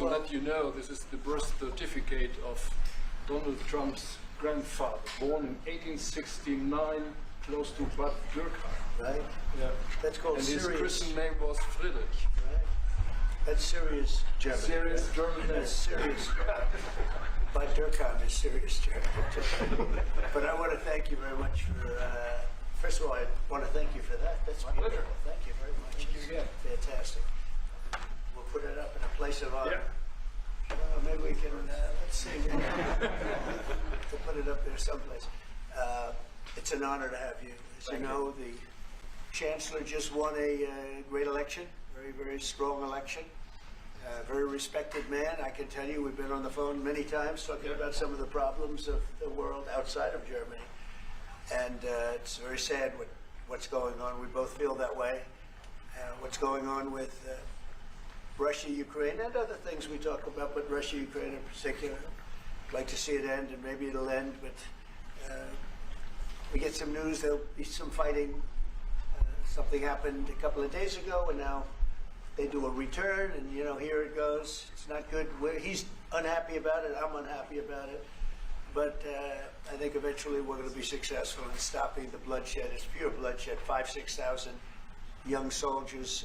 to let you know, this is the birth certificate of Donald Trump's grandfather, born in 1869, close to Bad Dürkheim. Right? Yeah. That's called and serious. his Christian name was Friedrich. Right? That's serious German. Serious German. That's serious. Bad Dürkheim is serious German. But I want to thank you very much for. First of all, I want to thank you for that. That's my pleasure. Thank you very much. Thank you again. Fantastic. We'll put it up in a place of honor. Yeah. Maybe we can, let's see. We'll put it up there someplace. It's an honor to have you. As you know, the Chancellor just won a great election, very, very strong election. Very respected man. I can tell you, we've been on the phone many times talking about some of the problems of the world outside of Germany. And it's very sad what's going on. We both feel that way. What's going on with Russia, Ukraine, and other things we talk about, but Russia, Ukraine in particular. I'd like to see it end, and maybe it'll end, but we get some news, there'll be some fighting. Something happened a couple of days ago, and now they do a return, and here it goes. It's not good. He's unhappy about it, I'm unhappy about it. But I think eventually we're going to be successful in stopping the bloodshed. It's pure bloodshed. 5,000-6,000 young soldiers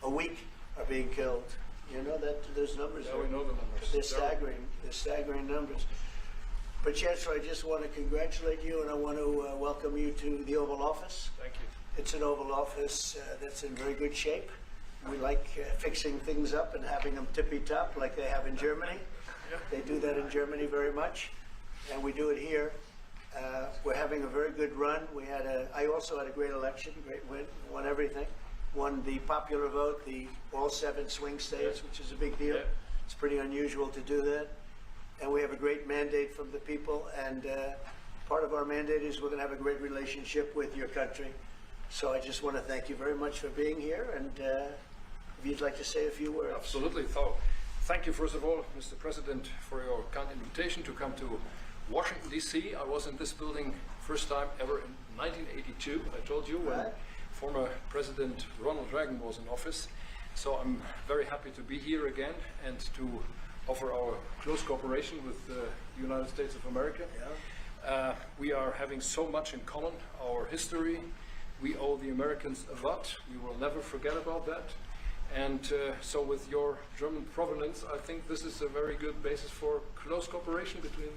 a week are being killed. You know that those numbers? Yeah, we know the numbers. They're staggering. They're staggering numbers. But Chancellor, I just want to congratulate you, and I want to welcome you to the Oval Office. Thank you. It's an Oval Office that's in very good shape. We like fixing things up and having them tippy-top like they have in Germany. Yeah. They do that in Germany very much. And we do it here. We're having a very good run. I also had a great election, great win, won everything. Won the popular vote, all 7 swing states, which is a big deal. Yeah. It's pretty unusual to do that. And we have a great mandate from the people. And part of our mandate is we're going to have a great relationship with your country. So I just want to thank you very much for being here. And if you'd like to say a few words. Absolutely. So, thank you, first of all, Mr. President, for your kind invitation to come to Washington, D.C. I was in this building first time ever in 1982, I told you, when former President Ronald Reagan was in office. So I'm very happy to be here again and to offer our close cooperation with the United States of America. Yeah. We are having so much in common, our history. We owe the Americans a lot. We will never forget about that. And so with your German provenance, I think this is a very good basis for close cooperation between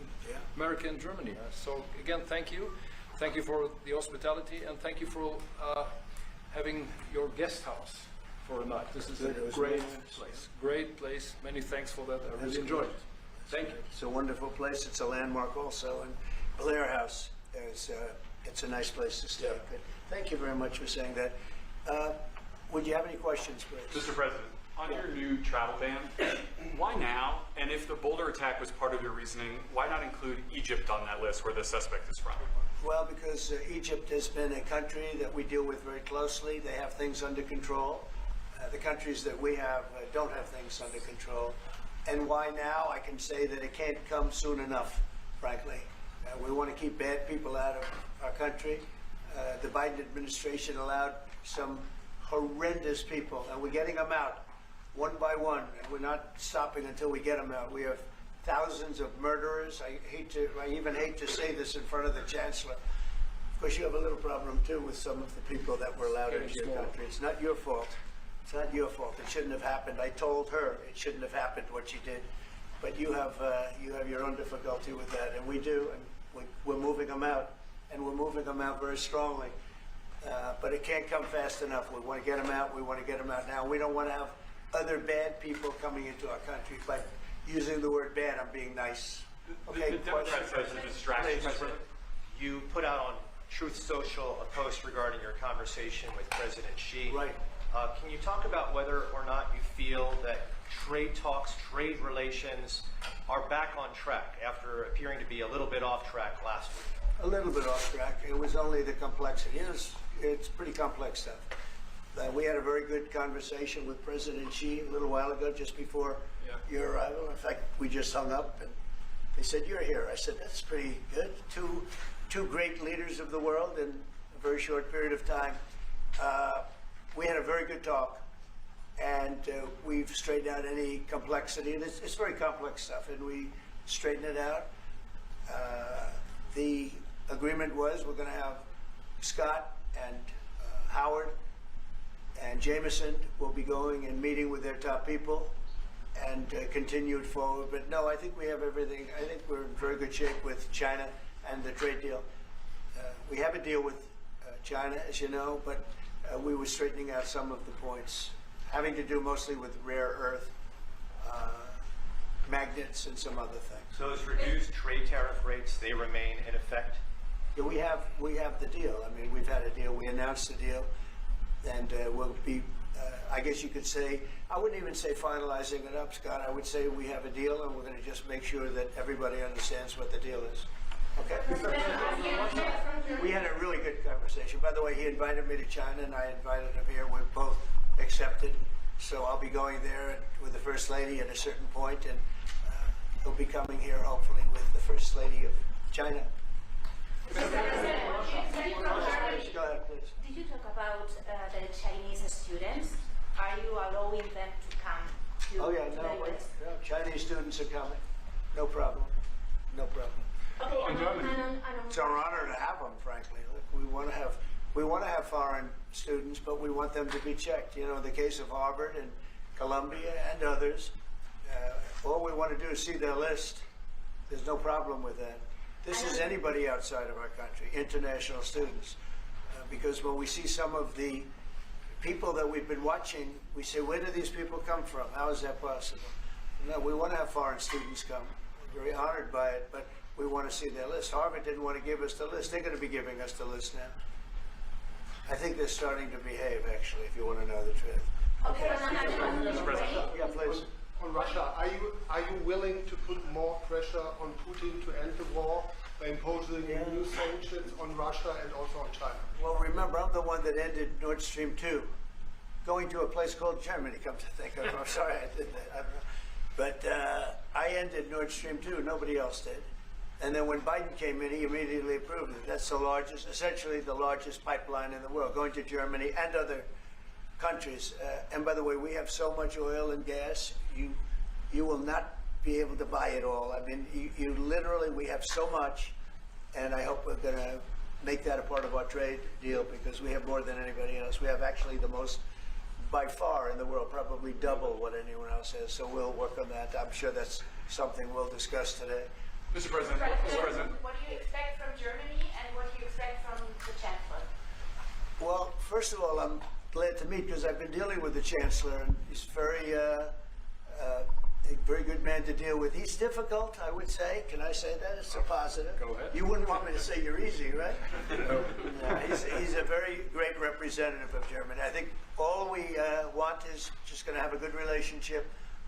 America and Germany. So again, thank you. Thank you for the hospitality, and thank you for having your guest house for a night. This is a great place. Great place. Many thanks for that. I really enjoyed it. Thank you. It's a wonderful place. It's a landmark also. And Blair House, it's a nice place to stay. Yeah. Thank you very much for saying that. Would you have any questions, please? Mr. President, on your new travel ban, why now? And if the Boulder attack was part of your reasoning, why not include Egypt on that list where the suspect is from? Well, because Egypt has been a country that we deal with very closely. They have things under control. The countries that we have don't have things under control. And why now? I can say that it can't come soon enough, frankly. We want to keep bad people out of our country. The Biden administration allowed some horrendous people, and we're getting them out one by one, and we're not stopping until we get them out. We have thousands of murderers. I even hate to say this in front of the Chancellor. Of course, you have a little problem too with some of the people that were allowed into your country. It's not your fault. It's not your fault. It shouldn't have happened. I told her it shouldn't have happened what she did, but you have your own difficulty with that, and we do, and we're moving them out, and we're moving them out very strongly. But it can't come fast enough. We want to get them out. We want to get them out now. We don't want to have other bad people coming into our country. But using the word bad, I'm being nice. Okay, the Democrat says a distraction. You put out on Truth Social a post regarding your conversation with President Xi. Right. Can you talk about whether or not you feel that trade talks, trade relations are back on track after appearing to be a little bit off track last week? A little bit off track. It was only the complexity. It's pretty complex stuff. We had a very good conversation with President Xi a little while ago, just before your arrival. In fact, we just hung up, and they said, "You're here." I said, "That's pretty good." Two great leaders of the world in a very short period of time. We had a very good talk. and we've straightened out any complexity. And it's very complex stuff, and we straighten it out. The agreement was we're going to have Scott and Howard and Jameson will be going and meeting with their top people and continue it forward. But no, I think we have everything. I think we're in very good shape with China and the trade deal. We have a deal with China, as you know, but we were straightening out some of the points, having to do mostly with rare earth, magnets, and some other things. So those reduced trade tariff rates, they remain in effect? Yeah, we have the deal. I mean, we've had a deal. We announced the deal, and we'll be. I guess you could say. I wouldn't even say finalizing it up, Scott. I would say we have a deal, and we're going to just make sure that everybody understands what the deal is. Okay. We had a really good conversation. By the way, he invited me to China, and I invited him here. We're both accepted. So I'll be going there with the First Lady at a certain point, and he'll be coming here hopefully with the First Lady of China. Go ahead, please. Did you talk about the Chinese students? Are you allowing them to come to Oh yeah, to no, the US? Chinese students are coming. No problem. No problem. Okay, On Germany. It's our honor to have them, frankly. Look, we want to have foreign students, but we want them to be checked. You know, in the case of Harvard and Columbia and others, all we want to do is see their list. There's no problem with that. This is anybody outside of our country, international students, because when we see some of the people that we've been watching, we say, where do these people come from? How is that possible? No, we want to have foreign students come. We're very honored by it, but we want to see their list. Harvard didn't want to give us the list. They're going to be giving us the list now. I think they're starting to behave, actually, if you want to know the truth. Okay, Yeah, please. On Russia, are you willing to put more pressure on Putin to end the war by imposing new sanctions on Russia and also on China? Well, remember, I'm the one that ended Nord Stream 2, going to a place called Germany, come to think of it. I'm sorry I did that. I don't know. But I ended Nord Stream 2. Nobody else did. And then when Biden came in, he immediately approved it. That's the largest, essentially the largest pipeline in the world, going to Germany and other countries. And by the way, we have so much oil and gas, you will not be able to buy it all. I mean, you literally, we have so much, and I hope we're going to make that a part of our trade deal because we have more than anybody else. We have actually the most, by far in the world, probably double what anyone else has. So we'll work on that. I'm sure that's something we'll discuss today. Mr. President, Mr. President. What do you expect from Germany and what do you expect from the Chancellor? Well, first of all, I'm glad to meet because I've been dealing with the Chancellor, and he's a very good man to deal with. He's difficult, I would say. Can I say that? It's a positive. Go ahead. You wouldn't want me to say you're easy, right? No. He's a very great representative of Germany. I think all we want is just going to have a good relationship.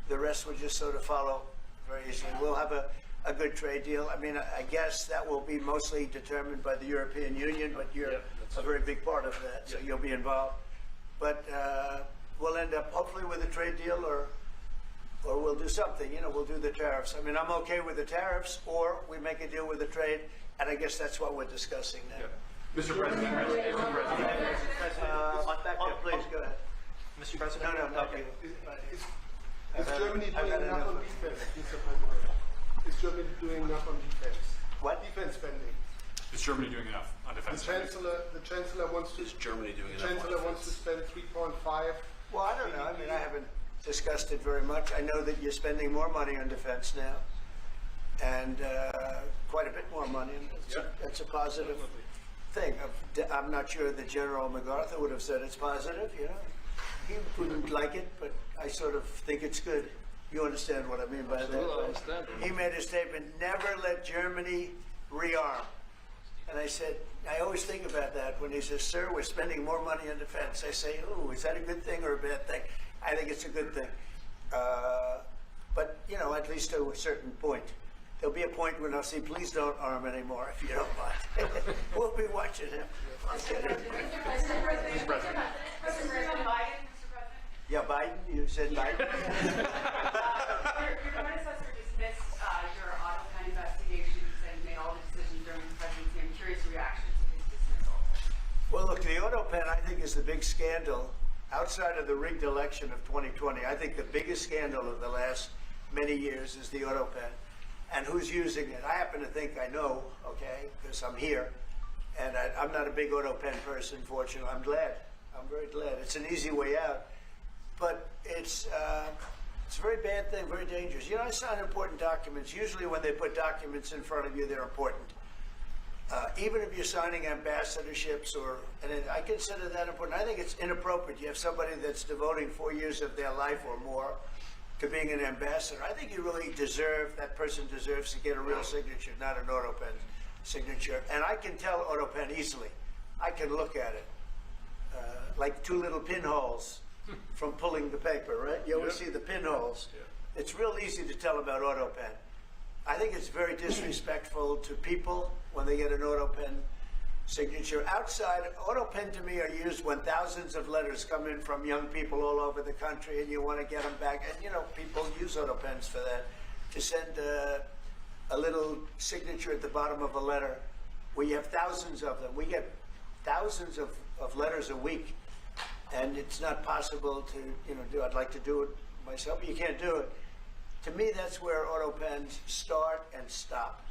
The rest will just sort of follow very easily. We'll have a good trade deal. I mean, I guess that will be mostly determined by the European Union, but you're a very big part of that, so you'll be involved. But we'll end up hopefully with a trade deal or we'll do something, you know, we'll do the tariffs. I mean, I'm okay with the tariffs or we make a deal with the trade, and I guess that's what we're discussing now. Mr. President, Mr. President. Back there, please, go ahead. Mr. President? No, not Okay. you. Is Germany I've doing had enough enough on of it. defense, Mr. President? Is Germany doing enough on defense? What? Defense spending. Is Germany doing enough on defense? The Chancellor wants to. Is Germany doing The enough on Chancellor wants to defense? spend 3.5. Well, I don't know. I mean, I haven't discussed it very much. I know that you're spending more money on defense now, and quite a bit more money. And that's a positive thing. I'm not sure that General MacArthur would have said it's positive. You know, he wouldn't like it, but I sort of think it's good. You understand what I mean by Absolutely, I that? understand. He made a statement: "Never let Germany rearm." And I said, I always think about that when he says, "Sir, we're spending more money on defense." I say, "Oh, is that a good thing or a bad thing?" I think it's a good thing. But, you know, at least to a certain point. There'll be a point when I'll say, "Please don't arm anymore, if you don't mind." We'll be watching him. Mr. President, President Biden, Mr. President. Yeah, Biden, you said Biden? Your predecessor dismissed your AutoPen investigations and made all the decisions during his presidency. I'm curious your reaction to his dismissal. Well, look, the AutoPen, I think, is the big scandal outside of the rigged election of 2020, I think the biggest scandal of the last many years is the auto pen. And who's using it? I happen to think I know, okay, because I'm here. And I'm not a big auto pen person, fortunately. I'm glad. I'm very glad. It's an easy way out. But it's a very bad thing, very dangerous. You know, I sign important documents. Usually when they put documents in front of you, they're important. Even if you're signing ambassadorships, and I consider that important. I think it's inappropriate. You have somebody that's devoting 4 years of their life or more to being an ambassador. I think you really that person deserves to get a real signature, not an auto pen signature. And I can tell auto pen easily. I can look at it. Like two little pinholes from pulling the paper, right? You always see the pinholes. Yeah. It's real easy to tell about auto pen. I think it's very disrespectful to people when they get an auto pen signature. Outside, auto pen to me are used when thousands of letters come in from young people all over the country and you want to get them back. And you know, people use auto pens for that, to send a little signature at the bottom of a letter. We have thousands of them. We get thousands of letters a week, and it's not possible to do. I'd like to do it myself, but you can't do it. To me, that's where auto pens start and stop.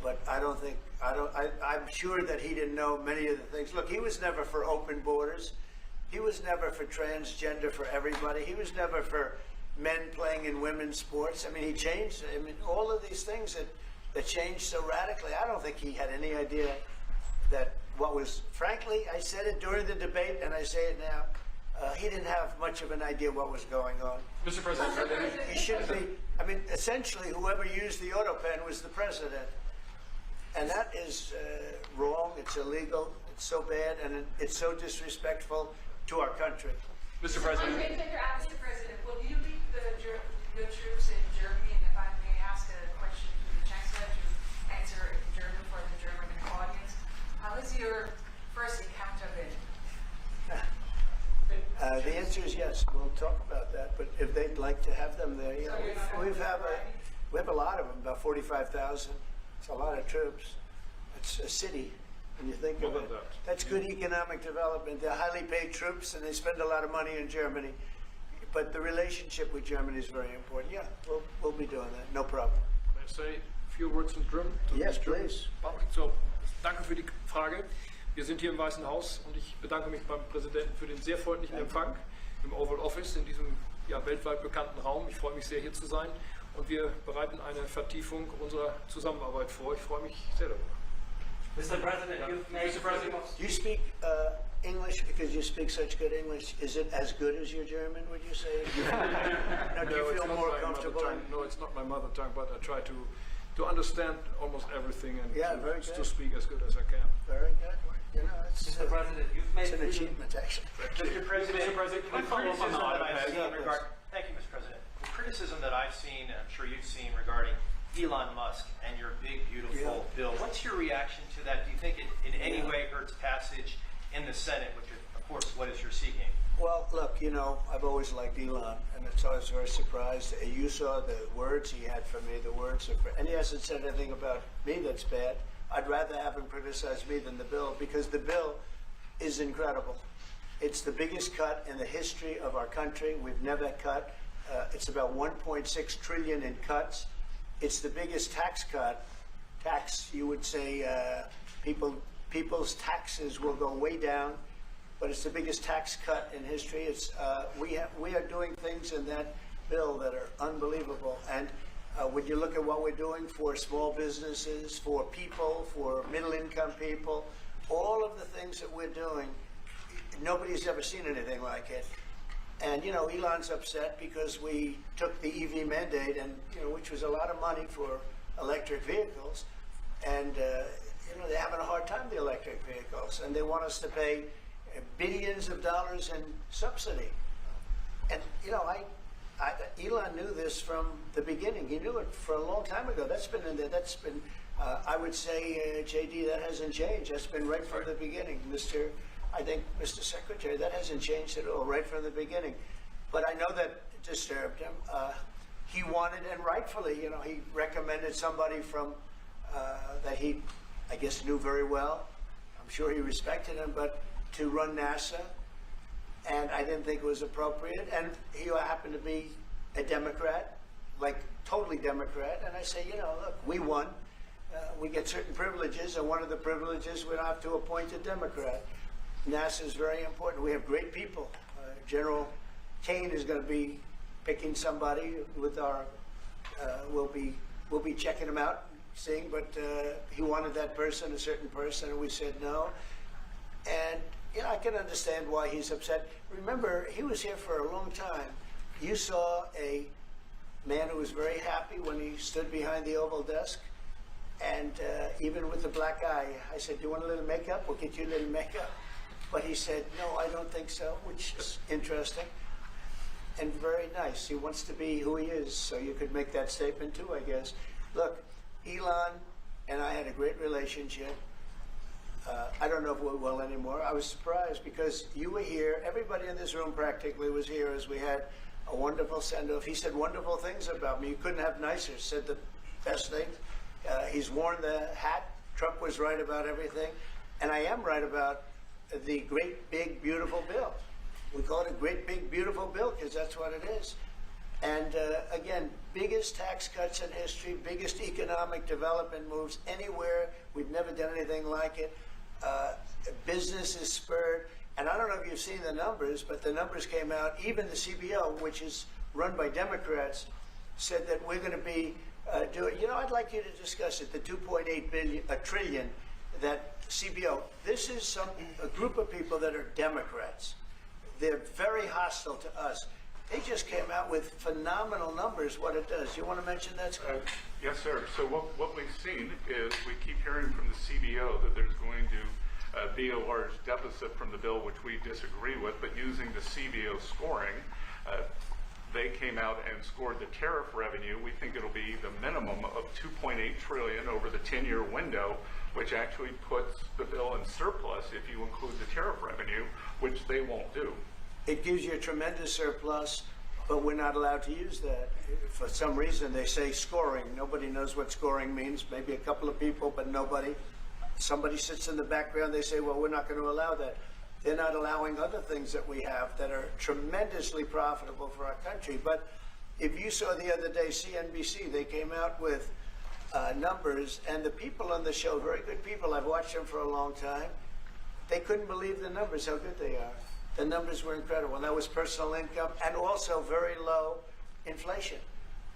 But I'm sure that he didn't know many of the things. Look, he was never for open borders. He was never for transgender for everybody. He was never for men playing in women's sports. I mean, he changed. I mean, all of these things that changed so radically. I don't think he had any idea that frankly, I said it during the debate and I say it now, he didn't have much of an idea what was going on. Mr. President, He shouldn't be. I mean, essentially, whoever used the auto pen was the president. And that is wrong, it's illegal, it's so bad, and it's so disrespectful to our country. Mr. President. Mr. President, will you lead the troops in Germany? And if I may ask a question to the Chancellor to answer in German for the German audience, how is your first account of it? The answer is yes. We'll talk about that. But if they'd like to have them there, you know, we have a lot of them, about 45,000. It's a lot of troops. It's a city when you think of it. That's good economic development. They're highly paid troops, and they spend a lot of money in Germany. But the relationship with Germany is very important. Yeah, we'll be doing that. No problem. May I say a few words in German? Yes, please. So, danke für die Frage. Wir sind hier im Weißen Haus und ich bedanke mich beim Präsidenten für den sehr freundlichen Empfang im Oval Office in diesem weltweit bekannten Raum. Ich freue mich sehr, hier zu sein und wir bereiten eine Vertiefung unserer Zusammenarbeit vor. Ich freue mich sehr darüber. Mr. President, you've made Do you speak English because you speak such good English? Is it as good as your German, would you say? Now, do you feel more comfortable? No, it's not my mother tongue, but I try to understand almost everything and to speak as good as I can. Very good. You know, Mr. President, you've made it's an achievement, actually. Mr. President, can I follow up on the auto pen? Thank you, Mr. President. The criticism that I've seen, and I'm sure you've seen, regarding Elon Musk and your big, beautiful bill, what's your reaction to that? Do you think it in any way hurts passage in the Senate, which is, of course, what is you're seeking? Well, look, you know, I've always liked Elon, and it's always very surprised. You saw the words he had for me, and he hasn't said anything about me that's bad. I'd rather have him criticize me than the bill, because the bill is incredible. It's the biggest cut in the history of our country. We've never cut. It's about 1.6 trillion in cuts. It's the biggest tax cut. You would say, people's taxes will go way down, but it's the biggest tax cut in history. It's we are doing things in that bill that are unbelievable. And when you look at what we're doing for small businesses, for people, for middle-income people, all of the things that we're doing, nobody's ever seen anything like it. And, you know, Elon's upset because we took the EV mandate, and, you know, which was a lot of money for electric vehicles. And, you know, they're having a hard time, the electric vehicles, and they want us to pay billions of dollars in subsidy. And, you know, Elon knew this from the beginning. He knew it for a long time ago. That's been in there. That's been, I would say, JD, that hasn't changed. That's been right from the beginning. Mr. Secretary, that hasn't changed at all, right from the beginning. But I know that it disturbed him. He wanted, and rightfully, you know, he recommended somebody from, that he, I guess, knew very well. I'm sure he respected him, but to run NASA, and I didn't think it was appropriate. And he happened to be a Democrat, like totally Democrat. And I say, you know, look, we won. We get certain privileges, and one of the privileges we don't have to appoint a Democrat. NASA is very important. We have great people. General Kane is going to be picking somebody with our. We'll be checking him out, seeing. But he wanted that person, a certain person, and we said no. And you know, I can understand why he's upset. Remember, he was here for a long time. You saw a man who was very happy when he stood behind the Oval desk. And even with the black eye, I said, do you want a little makeup? We'll get you a little makeup. But he said, no, I don't think so, which is interesting and very nice. He wants to be who he is, so you could make that statement too, I guess. Look, Elon and I had a great relationship. I don't know if we will anymore. I was surprised because you were here. Everybody in this room practically was here as we had a wonderful send-off. He said wonderful things about me. You couldn't have nicer. Said the best things. He's worn the hat. Trump was right about everything. And I am right about the great, big, beautiful bill. We call it a great, big, beautiful bill because that's what it is. And again, biggest tax cuts in history, biggest economic development moves anywhere. We've never done anything like it. Business is spurred. And I don't know if you've seen the numbers, but the numbers came out. Even the CBO, which is run by Democrats, said that we're going to be doing, you know, I'd like you to discuss it, the 2.8 trillion, that CBO. This is a group of people that are Democrats. They're very hostile to us. They just came out with phenomenal numbers, what it does. You want to mention that, Scott? Yes, sir. So what we've seen is we keep hearing from the CBO that there's going to be a large deficit from the bill, which we disagree with, but using the CBO scoring, they came out and scored the tariff revenue. We think it'll be the minimum of 2.8 trillion over the 10-year window, which actually puts the bill in surplus if you include the tariff revenue, which they won't do. It gives you a tremendous surplus, but we're not allowed to use that. For some reason, they say scoring. Nobody knows what scoring means. Maybe a couple of people, but nobody. Somebody sits in the background, they say, well, we're not going to allow that. They're not allowing other things that we have that are tremendously profitable for our country. But if you saw the other day, CNBC, they came out with numbers, and the people on the show, very good people, I've watched them for a long time, they couldn't believe the numbers, how good they are. The numbers were incredible. And that was personal income and also very low inflation.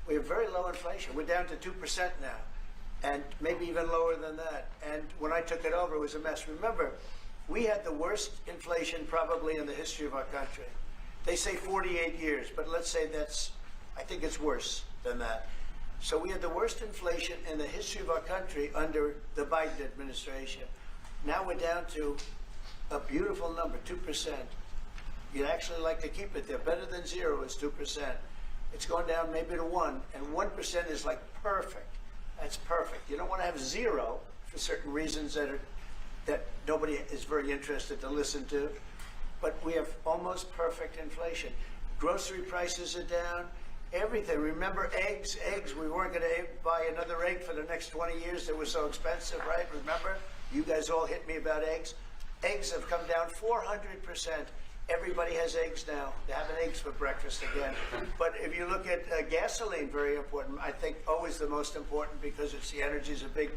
We have very low inflation. We're down to 2% now, and maybe even lower than that. And when I took it over, it was a mess. Remember, we had the worst inflation probably in the history of our country. They say 48 years, but let's say I think it's worse than that. So we had the worst inflation in the history of our country under the Biden administration. Now we're down to a beautiful number, 2%. You'd actually like to keep it there. Better than zero is 2%. It's going down maybe to 1, and 1% is like perfect. That's perfect. You don't want to have zero for certain reasons that nobody is very interested to listen to. But we have almost perfect inflation. Grocery prices are down. Everything. Remember eggs? Eggs. We weren't going to buy another egg for the next 20 years. They were so expensive, right? Remember? You guys all hit me about eggs. Eggs have come down 400%. Everybody has eggs now. They're having eggs for breakfast again. But if you look at gasoline, very important. I think always the most important because it's the energy is the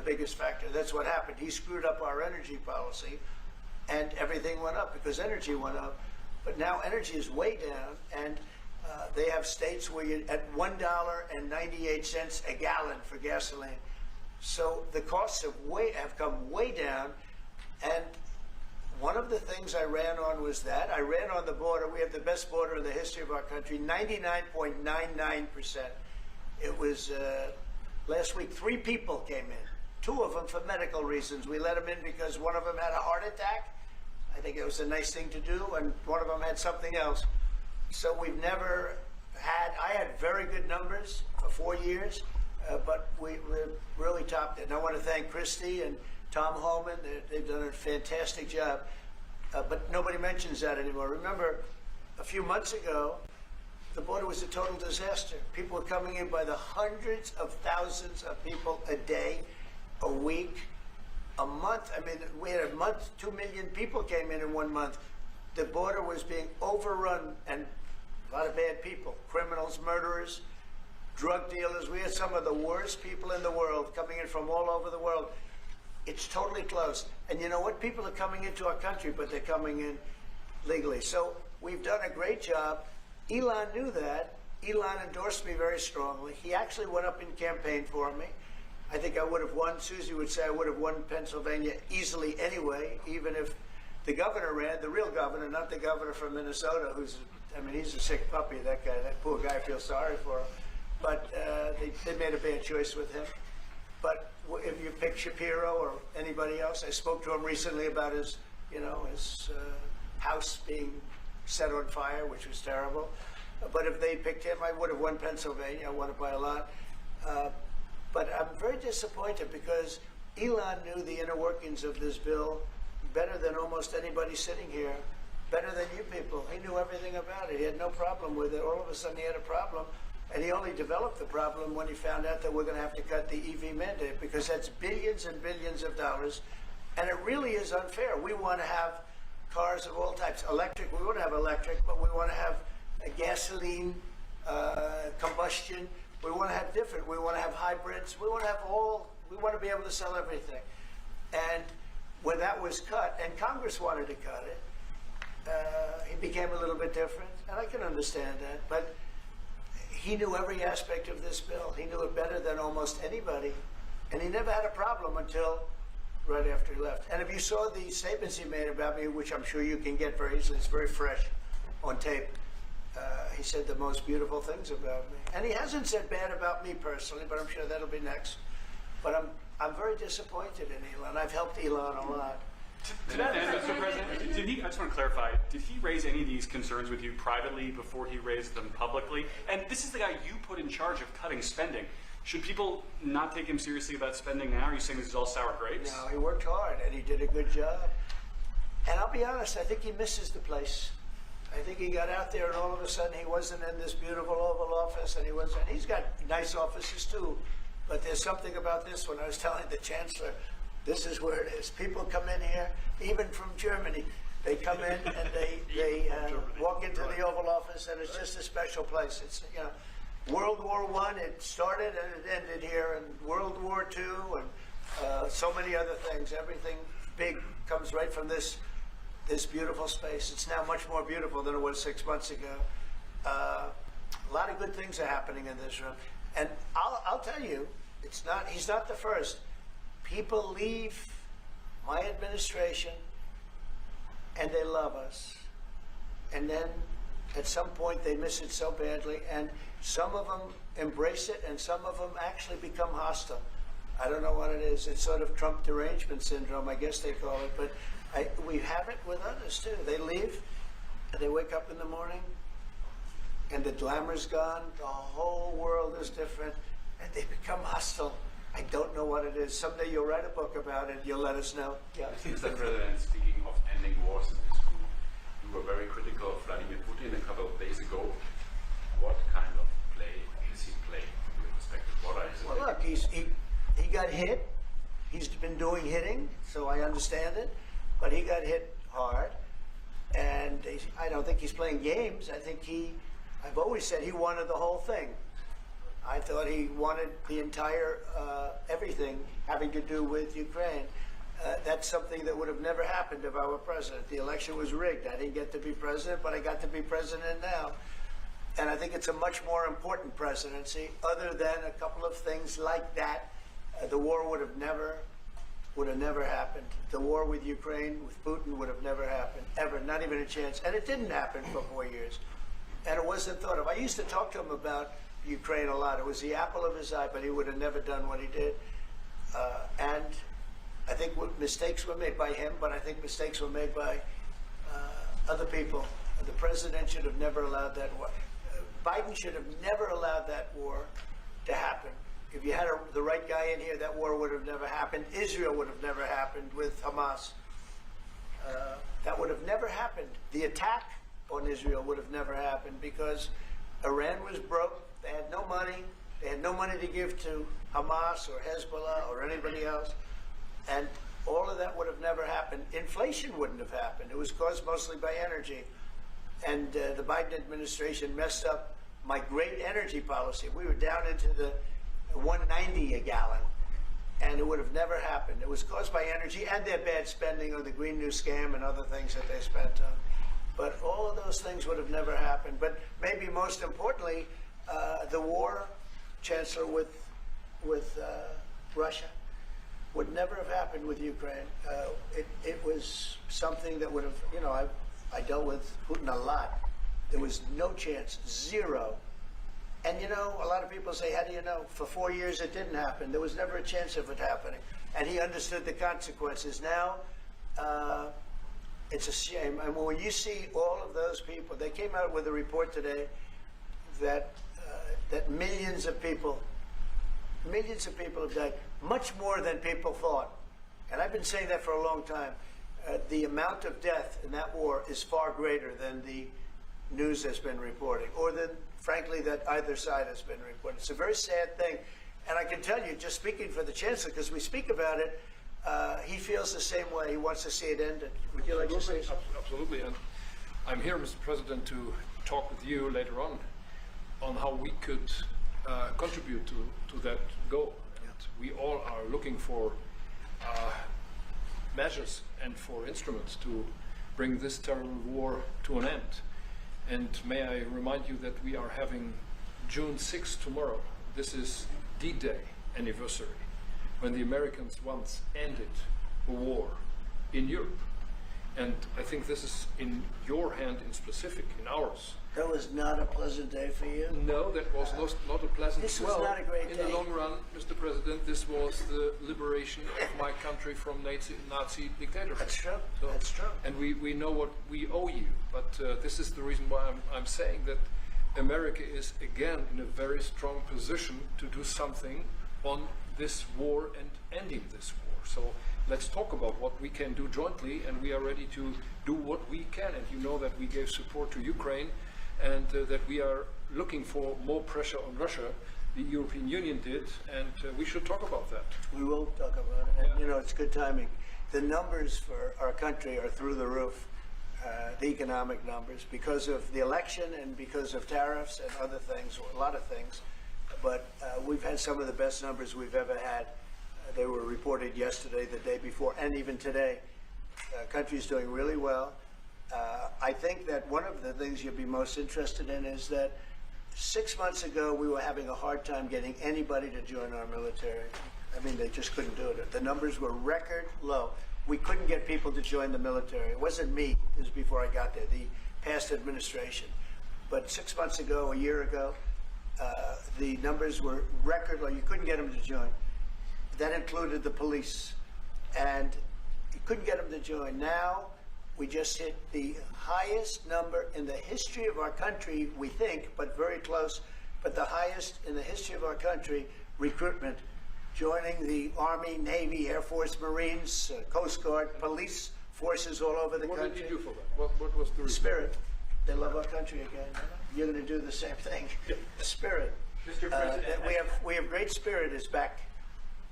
biggest factor. That's what happened. He screwed up our energy policy, and everything went up because energy went up. But now energy is way down, and they have states where you're at $1.98 a gallon for gasoline. So the costs have come way down, and one of the things I ran on was that. I ran on the border. We have the best border in the history of our country, 99.99%. It was last week, 3 people came in, 2 of them for medical reasons. We let them in because one of them had a heart attack. I think it was a nice thing to do, and one of them had something else. So we've never had, I had very good numbers for 4 years, but we really topped it. And I want to thank Christie and Tom Holman. They've done a fantastic job, but nobody mentions that anymore. Remember, a few months ago, the border was a total disaster. People were coming in by the hundreds of thousands of people a day, a week, a month. I mean, we had a month, 2 million people came in 1 month. the border was being overrun, and a lot of bad people, criminals, murderers, drug dealers. We had some of the worst people in the world coming in from all over the world. It's totally closed. And you know what? People are coming into our country, but they're coming in legally. So we've done a great job. Elon knew that. Elon endorsed me very strongly. He actually went up and campaigned for me. I think I would have won. Susie would say I would have won Pennsylvania easily anyway, even if the governor ran, the real governor, not the governor from Minnesota, who's, I mean, he's a sick puppy, that guy. That poor guy, I feel sorry for him. But they made a bad choice with him. But if you pick Shapiro or anybody else, I spoke to him recently about his, you know, his house being set on fire, which was terrible. But if they picked him, I would have won Pennsylvania. I won it by a lot. But I'm very disappointed because Elon knew the inner workings of this bill better than almost anybody sitting here, better than you people. He knew everything about it. He had no problem with it. All of a sudden he had a problem. And he only developed the problem when he found out that we're going to have to cut the EV mandate, because that's billions and billions of dollars. And it really is unfair. We want to have cars of all types. Electric, we want to have electric, but we want to have a gasoline, combustion. We want to have different. We want to have hybrids. We want to have all, we want to be able to sell everything. And when that was cut, and Congress wanted to cut it, it became a little bit different. And I can understand that. But he knew every aspect of this bill. He knew it better than almost anybody. And he never had a problem until right after he left. And if you saw the statements he made about me, which I'm sure you can get very easily, it's very fresh on tape, he said the most beautiful things about me. And he hasn't said bad about me personally, but I'm sure that'll be next. But I'm very disappointed in Elon. I've helped Elon a lot. To that end, Mr. President, did he, I just want to clarify, did he raise any of these concerns with you privately before he raised them publicly? And this is the guy you put in charge of cutting spending. Should people not take him seriously about spending now? Are you saying this is all sour grapes? No, he worked hard and he did a good job. And I'll be honest, I think he misses the place. I think he got out there and all of a sudden he wasn't in this beautiful Oval Office, and he's got nice offices too. But there's something about this one. I was telling the Chancellor, this is where it is. People come in here, even from Germany. They come in and they walk into the Oval Office, and it's just a special place. It's, you know, World War I, it started and it ended here, and World War II, and so many other things. Everything big comes right from this beautiful space. It's now much more beautiful than it was 6 months ago. A lot of good things are happening in this room. And I'll tell you, he's not the first. People leave my administration and they love us. And then at some point they miss it so badly, and some of them embrace it and some of them actually become hostile. I don't know what it is. It's sort of Trump derangement syndrome, I guess they call it. But we have it with others too. They leave and they wake up in the morning and the glamour's gone. The whole world is different and they become hostile. I don't know what it is. Someday you'll write a book about it. You'll let us know. Yeah. Mr. President, speaking of ending wars in this group, you were very critical of Vladimir Putin a couple of days ago. What kind of play is he playing from your perspective? What are his Well, look, he got hit. He's been doing hitting, so I understand it. But he got hit hard. And I don't think he's playing games. I think I've always said he wanted the whole thing. I thought he wanted the entire, everything having to do with Ukraine. That's something that would have never happened if I were president. The election was rigged. I didn't get to be president, but I got to be president now. And I think it's a much more important presidency. Other than a couple of things like that, the war would have never happened. The war with Ukraine, with Putin, would have never happened, ever, not even a chance. And it didn't happen for 4 years. And it wasn't thought of. I used to talk to him about Ukraine a lot. It was the apple of his eye, but he would have never done what he did. And I think mistakes were made by him, but I think mistakes were made by other people. The president should have never allowed that war. Biden should have never allowed that war to happen. If you had the right guy in here, that war would have never happened. Israel would have never happened with Hamas. That would have never happened. The attack on Israel would have never happened because Iran was broke. They had no money. They had no money to give to Hamas or Hezbollah or anybody else. And all of that would have never happened. Inflation wouldn't have happened. It was caused mostly by energy. And the Biden administration messed up my great energy policy. We were down into the 190 a gallon, and it would have never happened. It was caused by energy and their bad spending on the Green New Scam and other things that they spent on. But all of those things would have never happened. But maybe most importantly, the war, Chancellor, with Russia would never have happened with Ukraine. It was something that would have, you know, I dealt with Putin a lot. There was no chance, zero. And you know, a lot of people say, how do you know? For 4 years it didn't happen. There was never a chance of it happening. And he understood the consequences. Now, it's a shame. And when you see all of those people, they came out with a report today that that millions of people have died, much more than people thought. And I've been saying that for a long time. The amount of death in that war is far greater than the news has been reporting, or than, frankly, that either side has been reporting. It's a very sad thing. And I can tell you, just speaking for the Chancellor, because we speak about it, he feels the same way. He wants to see it ended. Would you like to say something? Absolutely. And I'm here, Mr. President, to talk with you later on how we could contribute to that goal. And we all are looking for measures and for instruments to bring this terrible war to an end. And may I remind you that we are having June 6th tomorrow. This is D-Day anniversary, when the Americans once ended a war in Europe. And I think this is in your hand in specific, in ours. That was not a pleasant day for you? No, that was not a pleasant day. This was not a great in day. the long run, Mr. President, this was the liberation of my country from Nazi dictatorship. That's true. So, That's true. And we know what we owe you, but this is the reason why I'm saying that America is again in a very strong position to do something on this war and ending this war. So let's talk about what we can do jointly, and we are ready to do what we can. And you know that we gave support to Ukraine, and that we are looking for more pressure on Russia. The European Union did, and we should talk about that. We will talk about it. And, Yeah. you know, it's good timing. The numbers for our country are through the roof, the economic numbers, because of the election and because of tariffs and other things, a lot of things. But we've had some of the best numbers we've ever had. They were reported yesterday, the day before, and even today. Country's doing really well. I think that one of the things you'd be most interested in is that 6 months ago, we were having a hard time getting anybody to join our military. I mean, they just couldn't do it. The numbers were record low. We couldn't get people to join the military. It wasn't me. It was before I got there, the past administration. But 6 months ago, a year ago, the numbers were record low. You couldn't get them to join. That included the police. And you couldn't get them to join. Now, we just hit the highest number in the history of our country, we think, but very close, but the highest in the history of our country, recruitment, joining the Army, Navy, Air Force, Marines, Coast Guard, police forces all over the country. What did you do for that? What was the reason? Spirit. They love our country again. You're going to do the same thing. Spirit. Mr. President, We have great spirit is back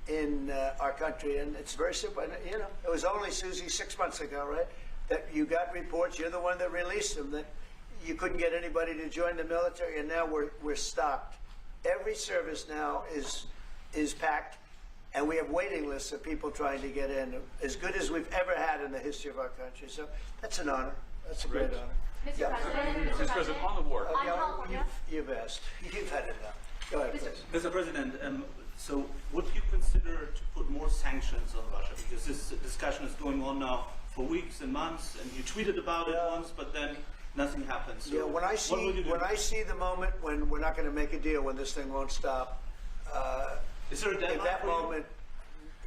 in our country, and it's very simple. And, you know, it was only, Susie, 6 months ago, right, that you got reports, you're the one that released them, that you couldn't get anybody to join the military, and now we're stocked. Every service now is packed, and we have waiting lists of people trying to get in, as good as we've ever had in the history of our country. So that's an honor. That's a great honor. Mr. Yeah. President, Mr. President, on the war. Yeah, you've asked. You've had enough. Go ahead, please. Mr. President, so would you consider to put more sanctions on Russia? Because this discussion is going on now for weeks and months, and you tweeted about it once, but then nothing happens. So Yeah, when I see the moment when we're not going to make a deal, when this thing won't stop, Is there a deadline at that for you? moment,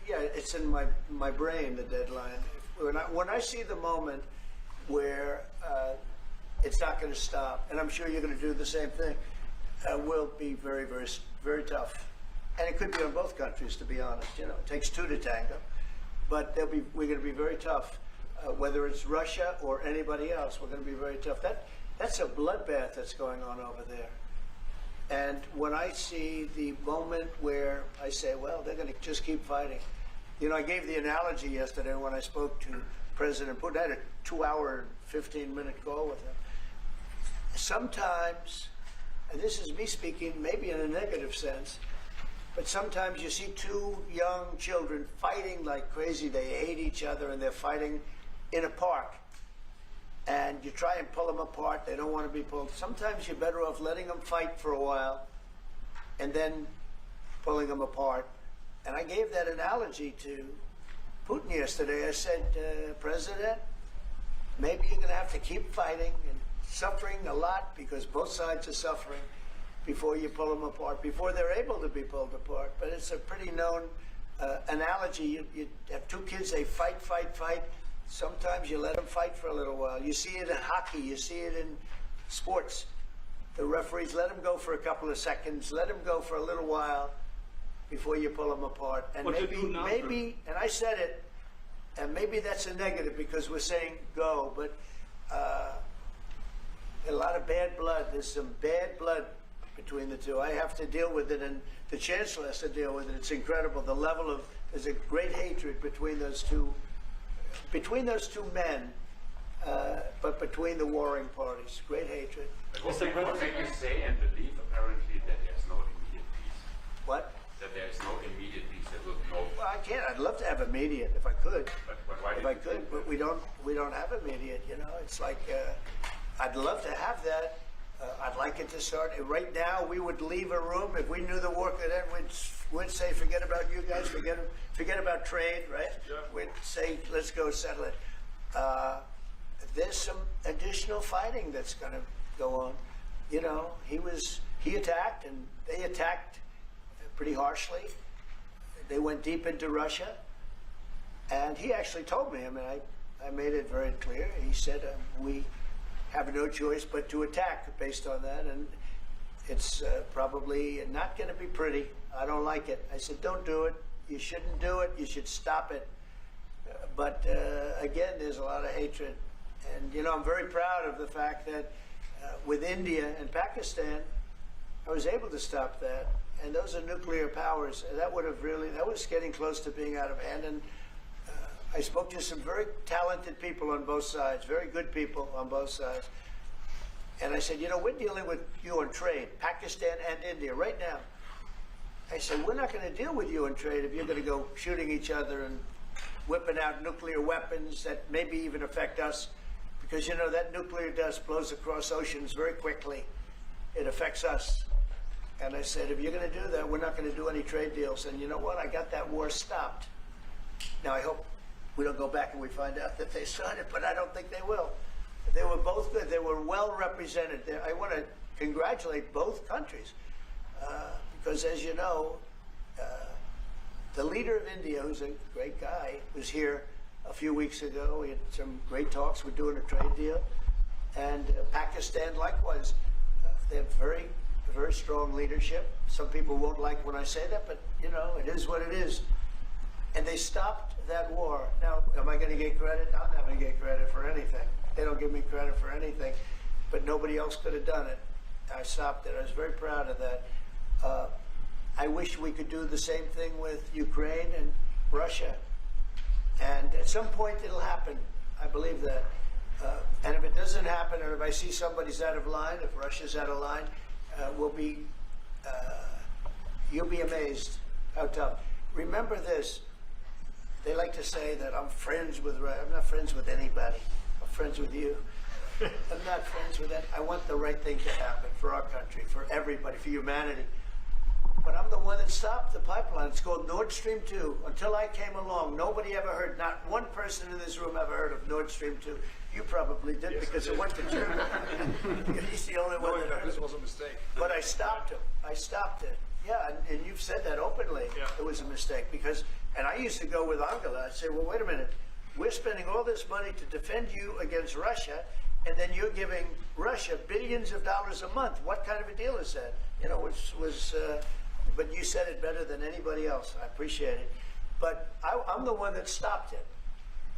yeah, it's in my brain, the deadline. When I see the moment where it's not going to stop, and I'm sure you're going to do the same thing, will be very, very, very tough. And it could be on both countries, to be honest. You know, it takes two to tango. But we're going to be very tough, whether it's Russia or anybody else. We're going to be very tough. That's a bloodbath that's going on over there. And when I see the moment where I say, well, they're going to just keep fighting, You know, I gave the analogy yesterday when I spoke to President Putin. I had a 2-hour, 15-minute call with him. Sometimes, and this is me speaking maybe in a negative sense, but sometimes you see two young children fighting like crazy. They hate each other and they're fighting in a park. And you try and pull them apart. They don't want to be pulled. Sometimes you're better off letting them fight for a while and then pulling them apart. And I gave that analogy to Putin yesterday. I said, President, maybe you're going to have to keep fighting and suffering a lot because both sides are suffering before you pull them apart, before they're able to be pulled apart. But it's a pretty known analogy. You have two kids, they fight. Sometimes you let them fight for a little while. You see it in hockey, you see it in sports. The referees let them go for a couple of seconds, let them go for a little while before you pull them apart. And maybe, and I said it, and maybe that's a negative because we're saying go, but a lot of bad blood. There's some bad blood between the two. I have to deal with it, and the Chancellor has to deal with it. It's incredible. The level of, there's a great hatred between those two men, but between the warring parties. Great hatred. What can you say and believe apparently that there's no immediate peace? What? That there is no immediate peace. There will be no. Well, I can't. I'd love to have immediate if I could. But why if I could, but we don't have immediate. You know, it's like I'd love to have that. I'd like it to start right now. We would leave a room if we knew the war could end. We'd say, forget about you guys. Forget about trade, right? Yeah. We'd say, let's go settle it. There's some additional fighting that's going to go on. You know, he attacked, and they attacked pretty harshly. They went deep into Russia, and he actually told me. I mean, I made it very clear. He said we have no choice but to attack based on that, and it's probably not going to be pretty. I don't like it. I said, don't do it. You shouldn't do it. You should stop it. But again, there's a lot of hatred. And, you know, I'm very proud of the fact that with India and Pakistan, I was able to stop that. And those are nuclear powers. That was getting close to being out of hand. And I spoke to some very talented people on both sides, very good people on both sides. And I said, you know, we're dealing with you on trade, Pakistan and India right now. I said, we're not going to deal with you on trade if you're going to go shooting each other and whipping out nuclear weapons that maybe even affect us. Because, you know, that nuclear dust blows across oceans very quickly. It affects us. And I said, if you're going to do that, we're not going to do any trade deals. And you know what? I got that war stopped. Now, I hope we don't go back and we find out that they started, but I don't think they will. They were both good. They were well represented. I want to congratulate both countries because, as you know, the leader of India, who's a great guy, was here a few weeks ago. We had some great talks. We're doing a trade deal. And Pakistan, likewise. They have very strong leadership. Some people won't like when I say that, but, you know, it is what it is. And they stopped that war. Now, am I going to get credit? I'm not going to get credit for anything. They don't give me credit for anything, but nobody else could have done it. I stopped it. I was very proud of that. I wish we could do the same thing with Ukraine and Russia. And at some point it'll happen. I believe that. And if it doesn't happen, or if I see somebody's out of line, if Russia's out of line, you'll be amazed how tough. Remember this. They like to say that I'm friends with Russia. I'm not friends with anybody. I'm friends with you. I'm not friends with that. I want the right thing to happen for our country, for everybody, for humanity. But I'm the one that stopped the pipeline. It's called Nord Stream 2. Until I came along, nobody ever heard, not one person in this room ever heard of Nord Stream 2. You probably did, yes, because it went to Germany. He's the only one that heard. This was a mistake. But I stopped him. I stopped it. Yeah, and you've said that openly. Yeah. It was a mistake because, and I used to go with Angela. I'd say, well, wait a minute. We're spending all this money to defend you against Russia, and then you're giving Russia billions of dollars a month. What kind of a deal is that? You know, but you said it better than anybody else. I appreciate it. But I'm the one that stopped it.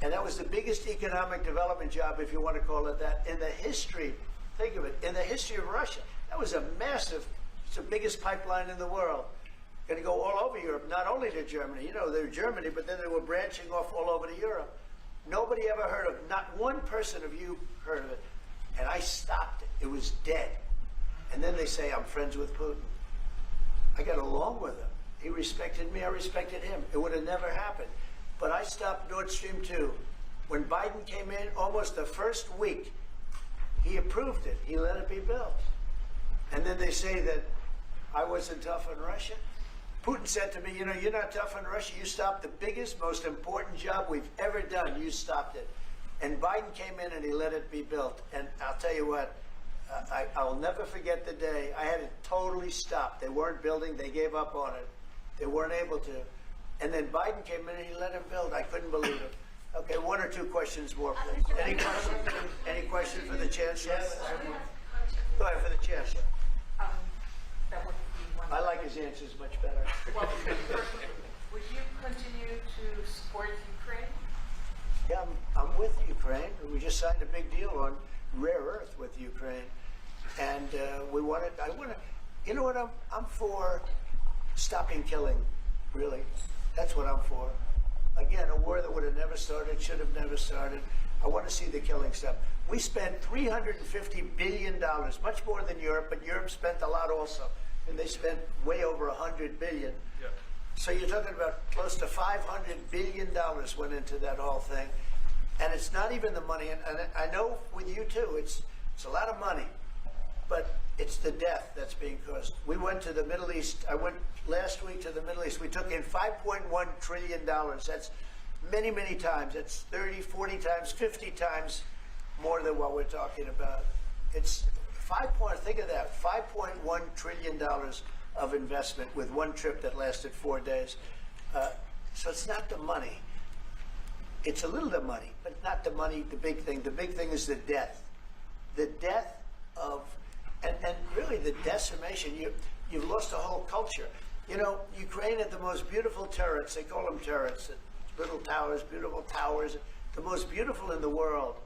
And that was the biggest economic development job, if you want to call it that, in the history, think of it, in the history of Russia. That was a massive, it's the biggest pipeline in the world. going to go all over Europe, not only to Germany. You know, they're Germany, but then they were branching off all over to Europe. Nobody ever heard of it. Not one person of you heard of it. And I stopped it. It was dead. And then they say, I'm friends with Putin. I got along with him. He respected me, I respected him. It would have never happened. But I stopped Nord Stream 2. When Biden came in, almost the first week, he approved it. He let it be built. And then they say that I wasn't tough on Russia. Putin said to me, you know, you're not tough on Russia. You stopped the biggest, most important job we've ever done. You stopped it. And Biden came in and he let it be built. And I'll tell you what, I'll never forget the day. I had it totally stopped. They weren't building. They gave up on it. They weren't able to. And then Biden came in and he let him build. I couldn't believe it. Okay, one or two questions more, please. Any questions? Any questions for the Chancellor? Yes, Go ahead for the Chancellor. that would be one. I like his answers much better. Well, would you continue to support Ukraine? Yeah, I'm with Ukraine. We just signed a big deal on rare earth with Ukraine, and we want it. I want to. You know what? I'm for stopping killing. Really, that's what I'm for. Again, a war that would have never started, should have never started. I want to see the killing stop. We spent $350 billion, much more than Europe, but Europe spent a lot also, and they spent way over $100 billion. Yeah. So you're talking about close to $500 billion went into that whole thing. And it's not even the money, and I know with you too, it's a lot of money, but it's the death that's being caused. We went to the Middle East. I went last week to the Middle East. We took in $5.1 trillion. That's many, many times. That's 30, 40 times, 50 times more than what we're talking about. It's think of that, $5.1 trillion of investment with one trip that lasted 4 days. So it's not the money. It's a little the money, but not the money, the big thing. The big thing is the death. The death of, and really the decimation. You've lost a whole culture. You know, Ukraine had the most beautiful turrets. They call them turrets. Little towers, beautiful towers. The most beautiful in the world.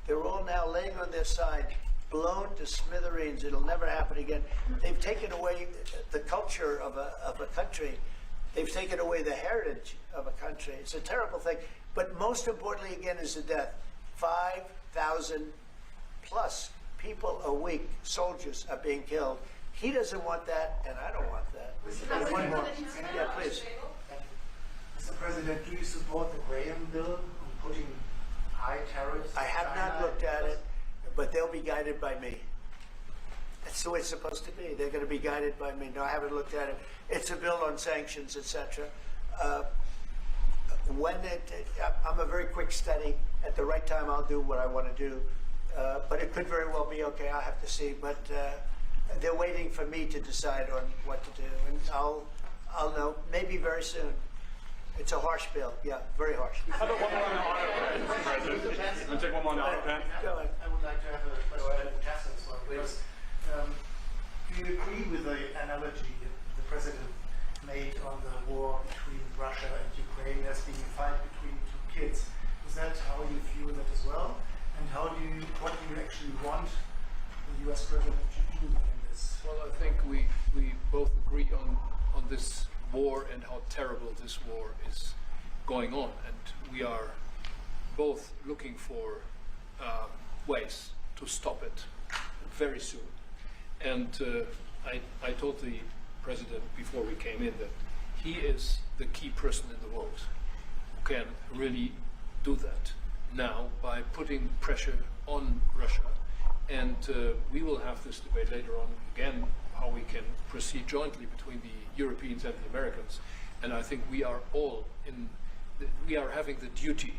They're all now laying on their side, blown to smithereens. It'll never happen again. They've taken away the culture of a country. They've taken away the heritage of a country. It's a terrible thing. But most importantly, again, is the death. 5,000 plus people a week, soldiers, are being killed. He doesn't want that, and I don't want that. One more. Yeah, please. Mr. President, do you support the Graham bill on putting high tariffs? I have not looked at it, but they'll be guided by me. That's the way it's supposed to be. They're going to be guided by me. No, I haven't looked at it. It's a bill on sanctions, etc. I'm a very quick study. At the right time, I'll do what I want to do. But it could very well be okay. I'll have to see. But they're waiting for me to decide on what to do, and I'll know maybe very soon. It's a harsh bill. Yeah, very harsh. How about one more on the auto pen, Mr. President? I'm going to take one more on the auto pen. Go ahead. I would like to have a question to Cass as well. Because, do you agree with the analogy the President made on the war between Russia and Ukraine as being a fight between two kids? Is that how you view that as well? And what do you actually want the US President to do in this? Well, I think we both agree on this war and how terrible this war is going on, and we are both looking for ways to stop it very soon. And I told the President before we came in that he is the key person in the world who can really do that now by putting pressure on Russia. And we will have this debate later on again, how we can proceed jointly between the Europeans and the Americans. And I think we are all we are having the duty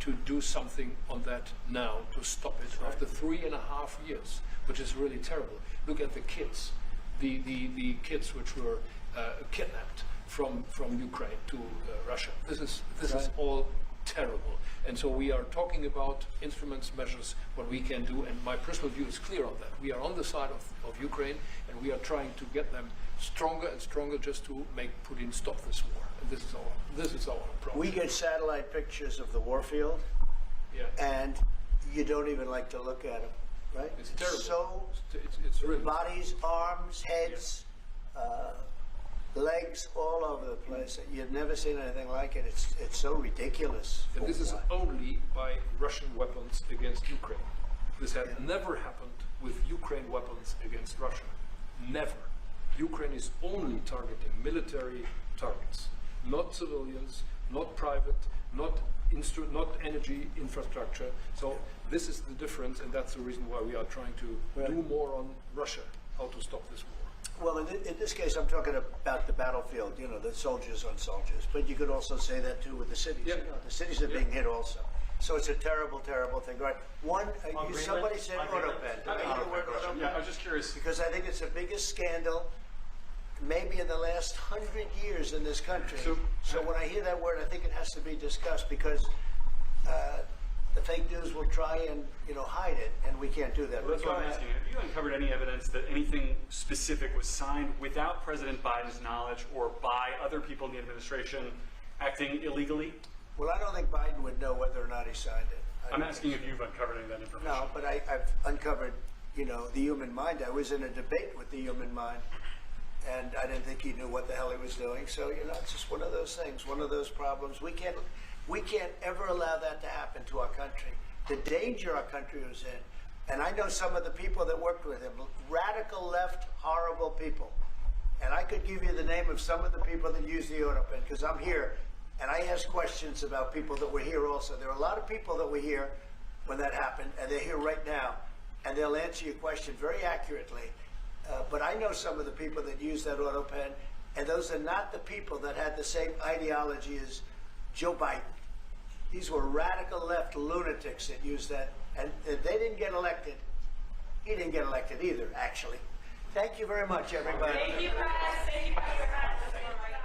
to do something on that now to stop it after 3.5 years, which is really terrible. Look at the kids, the kids which were kidnapped from Ukraine to Russia. This is all terrible. And so we are talking about instruments, measures, what we can do, and my personal view is clear on that. We are on the side of Ukraine, and we are trying to get them stronger and stronger just to make Putin stop this war. And this is our approach. We get satellite pictures of the war field, and you don't even like to look at them, right? It's terrible. So it's really bodies, arms, heads, legs all over the place. You've never seen anything like it. It's so ridiculous. And this is only by Russian weapons against Ukraine. This had never happened with Ukraine weapons against Russia. Never. Ukraine is only targeting military targets, not civilians, not private, not energy infrastructure. So this is the difference, and that's the reason why we are trying to do more on Russia, how to stop this war. Well, in this case, I'm talking about the battlefield, you know, the soldiers on soldiers. But you could also say that too with the cities. Yeah. You know, the cities are being hit also. So it's a terrible, terrible thing. Right? Somebody said autopen. Did I hear the word autopen? Yeah, I was just curious. Because I think it's the biggest scandal maybe in the last 100 years in this country. So when I hear that word, I think it has to be discussed because the fake news will try and hide it, and we can't do that. Well, that's what I'm asking. Have you uncovered any evidence that anything specific was signed without President Biden's knowledge or by other people in the administration acting illegally? Well, I don't think Biden would know whether or not he signed it. I'm asking if you've uncovered any of that information. No, but I've uncovered, the human mind. I was in a debate with the human mind, and I didn't think he knew what the hell he was doing. So, it's just one of those things, one of those problems. We can't ever allow that to happen to our country. The danger our country was in, and I know some of the people that worked with him, radical left, horrible people. And I could give you the name of some of the people that used the autopen, because I'm here, and I ask questions about people that were here also. There are a lot of people that were here when that happened, and they're here right now, and they'll answer your question very accurately. But I know some of the people that used that autopen, and those are not the people that had the same ideology as Joe Biden. These were radical left lunatics that used that, and they didn't get elected. He didn't get elected either, actually. Thank you very much, everybody. Thank you, Press. Thank you for your